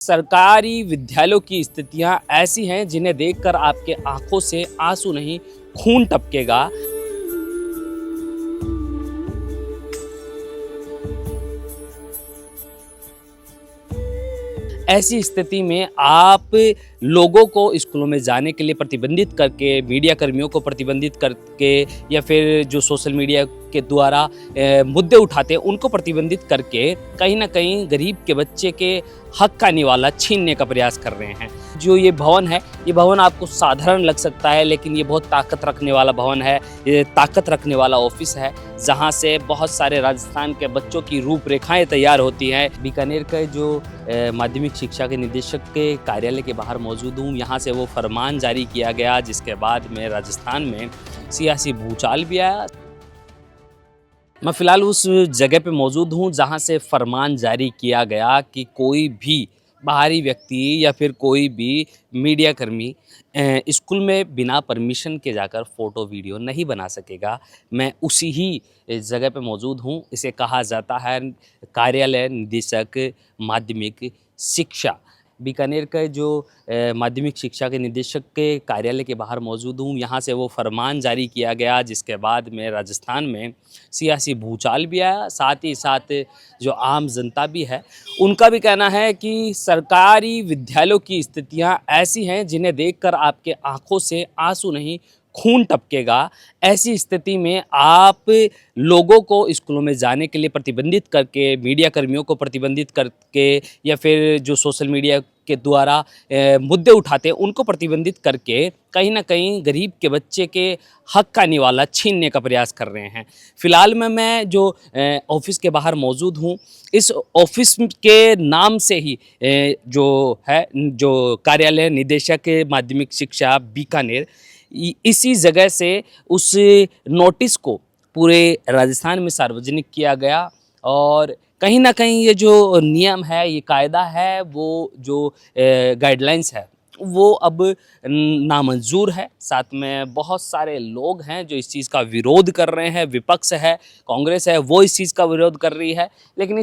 सरकारी विद्यालयों की स्थितियां ऐसी हैं जिन्हें देखकर आपके आंखों से आंसू नहीं खून टपकेगा। ऐसी स्थिति में आप लोगों को स्कूलों में जाने के लिए प्रतिबंधित करके, मीडिया कर्मियों को प्रतिबंधित करके या फिर जो सोशल मीडिया के द्वारा मुद्दे उठाते हैं उनको प्रतिबंधित करके कहीं ना कहीं गरीब के बच्चे के हक का निवाला छीनने का प्रयास कर रहे हैं। जो ये भवन है, ये भवन आपको साधारण लग सकता है, लेकिन ये बहुत ताकत रखने वाला भवन है। ये ताकत रखने वाला ऑफिस है जहाँ से बहुत सारे राजस्थान के बच्चों की रूपरेखाएं तैयार होती हैं। बीकानेर के जो माध्यमिक शिक्षा के निदेशक के कार्यालय के बाहर मौजूद हूँ। यहाँ से वो फरमान जारी किया गया जिसके बाद में राजस्थान में सियासी भूचाल भी आया। मैं फ़िलहाल उस जगह पे मौजूद हूँ जहाँ से फरमान जारी किया गया कि कोई भी बाहरी व्यक्ति या फिर कोई भी मीडिया कर्मी स्कूल में बिना परमिशन के जाकर फ़ोटो वीडियो नहीं बना सकेगा। मैं उसी ही जगह पे मौजूद हूँ। इसे कहा जाता है कार्यालय निदेशक माध्यमिक शिक्षा। बीकानेर के जो माध्यमिक शिक्षा के निदेशक के कार्यालय के बाहर मौजूद हूँ। यहाँ से वो फरमान जारी किया गया जिसके बाद में राजस्थान में सियासी भूचाल भी आया। साथ ही साथ जो आम जनता भी है उनका भी कहना है कि सरकारी विद्यालयों की स्थितियाँ ऐसी हैं जिन्हें देखकर आपके आंखों से आंसू नहीं खून टपकेगा। ऐसी स्थिति में आप लोगों को स्कूलों में जाने के लिए प्रतिबंधित करके, मीडिया कर्मियों को प्रतिबंधित करके या फिर जो सोशल मीडिया के द्वारा मुद्दे उठाते हैं उनको प्रतिबंधित करके कहीं ना कहीं गरीब के बच्चे के हक का निवाला छीनने का प्रयास कर रहे हैं। फ़िलहाल मैं जो ऑफिस के बाहर मौजूद हूँ, इस ऑफिस के नाम से ही जो कार्यालय निदेशक माध्यमिक शिक्षा बीकानेर, इसी जगह से उस नोटिस को पूरे राजस्थान में सार्वजनिक किया गया। और कहीं ना कहीं ये जो नियम है, ये कायदा है, वो जो गाइडलाइंस है वो अब नामंजूर है। साथ में बहुत सारे लोग हैं जो इस चीज़ का विरोध कर रहे हैं। विपक्ष है, कांग्रेस है, वो इस चीज़ का विरोध कर रही है। लेकिन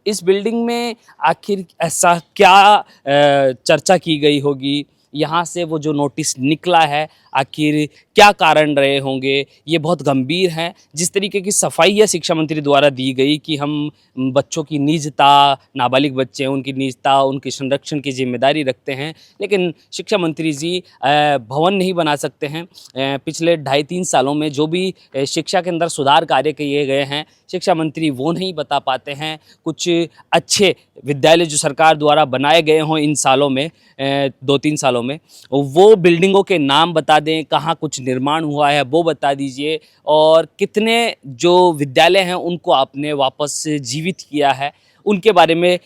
इस बिल्डिंग में आखिर ऐसा क्या चर्चा की गई होगी, यहाँ से वो जो नोटिस निकला है आखिर क्या कारण रहे होंगे, ये बहुत गंभीर हैं। जिस तरीके की सफाई या शिक्षा मंत्री द्वारा दी गई कि हम बच्चों की निजता, नाबालिग बच्चे हैं उनकी निजता, उनके संरक्षण की जिम्मेदारी रखते हैं, लेकिन शिक्षा मंत्री जी भवन नहीं बना सकते हैं। पिछले 2.5-3 सालों में जो भी शिक्षा के अंदर सुधार कार्य किए गए हैं, शिक्षा मंत्री वो नहीं बता पाते हैं। कुछ अच्छे विद्यालय जो सरकार द्वारा बनाए गए हों इन सालों में, 2-3 सालों में, वो बिल्डिंगों के नाम बता दें, कहाँ कुछ निर्माण हुआ है वो बता दीजिए, और कितने जो विद्यालय हैं उनको आपने वापस जीवित किया है उनके बारे में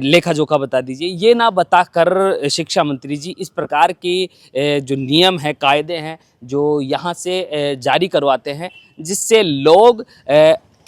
लेखा जोखा बता दीजिए। ये ना बताकर शिक्षा मंत्री जी इस प्रकार की जो नियम है, कायदे हैं जो यहाँ से जारी करवाते हैं, जिससे लोग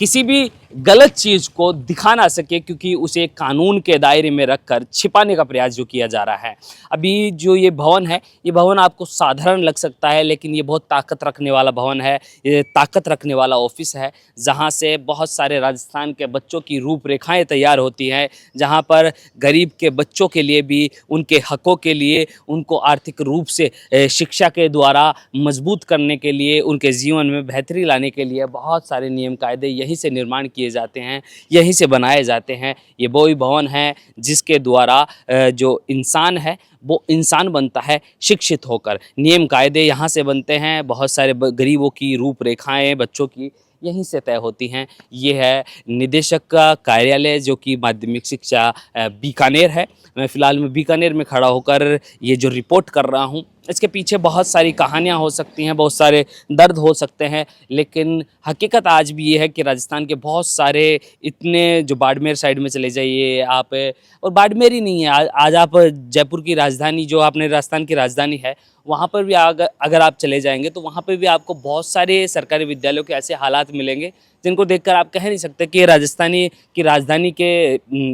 किसी भी गलत चीज़ को दिखा ना सके, क्योंकि उसे कानून के दायरे में रखकर छिपाने का प्रयास जो किया जा रहा है। अभी जो ये भवन है, ये भवन आपको साधारण लग सकता है, लेकिन ये बहुत ताकत रखने वाला भवन है। ये ताकत रखने वाला ऑफिस है जहाँ से बहुत सारे राजस्थान के बच्चों की रूपरेखाएं तैयार होती हैं, जहाँ पर गरीब के बच्चों के लिए भी, उनके हकों के लिए, उनको आर्थिक रूप से शिक्षा के द्वारा मजबूत करने के लिए, उनके जीवन में बेहतरी लाने के लिए बहुत सारे नियम कायदे यहीं से निर्माण किए जाते हैं, यहीं से बनाए जाते हैं। ये वही भवन है जिसके द्वारा जो इंसान है वो इंसान बनता है शिक्षित होकर। नियम कायदे यहाँ से बनते हैं। बहुत सारे गरीबों की रूपरेखाएं बच्चों की यहीं से तय होती हैं। ये है निदेशक का कार्यालय जो कि माध्यमिक शिक्षा बीकानेर है। मैं फ़िलहाल बीकानेर में खड़ा होकर ये जो रिपोर्ट कर रहा हूँ, इसके पीछे बहुत सारी कहानियाँ हो सकती हैं, बहुत सारे दर्द हो सकते हैं, लेकिन हकीकत आज भी ये है कि राजस्थान के बहुत सारे इतने, जो बाड़मेर साइड में चले जाइए आप, और बाड़मेर ही नहीं है, आज आप जयपुर की राजधानी, जो अपने राजस्थान की राजधानी है, वहाँ पर भी अगर आप चले जाएंगे तो वहाँ पर भी आपको बहुत सारे सरकारी विद्यालयों के ऐसे हालात मिलेंगे जिनको देखकर आप कह नहीं सकते कि ये राजस्थानी की राजधानी के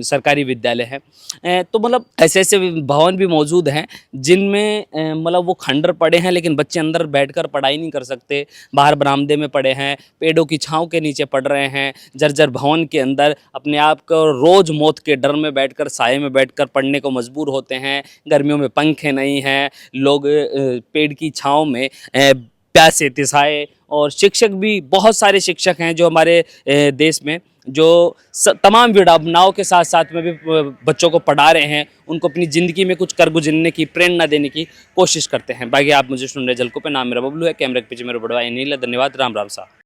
सरकारी विद्यालय हैं। तो मतलब ऐसे ऐसे भवन भी मौजूद हैं जिनमें मतलब वो खंडर पड़े हैं, लेकिन बच्चे अंदर बैठकर पढ़ाई नहीं कर सकते, बाहर बरामदे में पड़े हैं, पेड़ों की छांव के नीचे पढ़ रहे हैं, जर्जर भवन के अंदर अपने आप को रोज मौत के डर में बैठकर, साये में बैठकर पढ़ने को मजबूर होते हैं। गर्मियों में पंखे नहीं हैं, लोग पेड़ की छांव में प्यासे तिसाए, और शिक्षक भी बहुत सारे शिक्षक हैं जो हमारे देश में जो तमाम विडंबनाओं के साथ साथ में भी बच्चों को पढ़ा रहे हैं, उनको अपनी ज़िंदगी में कुछ कर गुजरने की प्रेरणा देने की कोशिश करते हैं। बाकी आप मुझे सुन रहे जलको पे, नाम मेरा बबलू है, कैमरे के पीछे मेरा बड़वा अनिल है। धन्यवाद, राम राम साहब।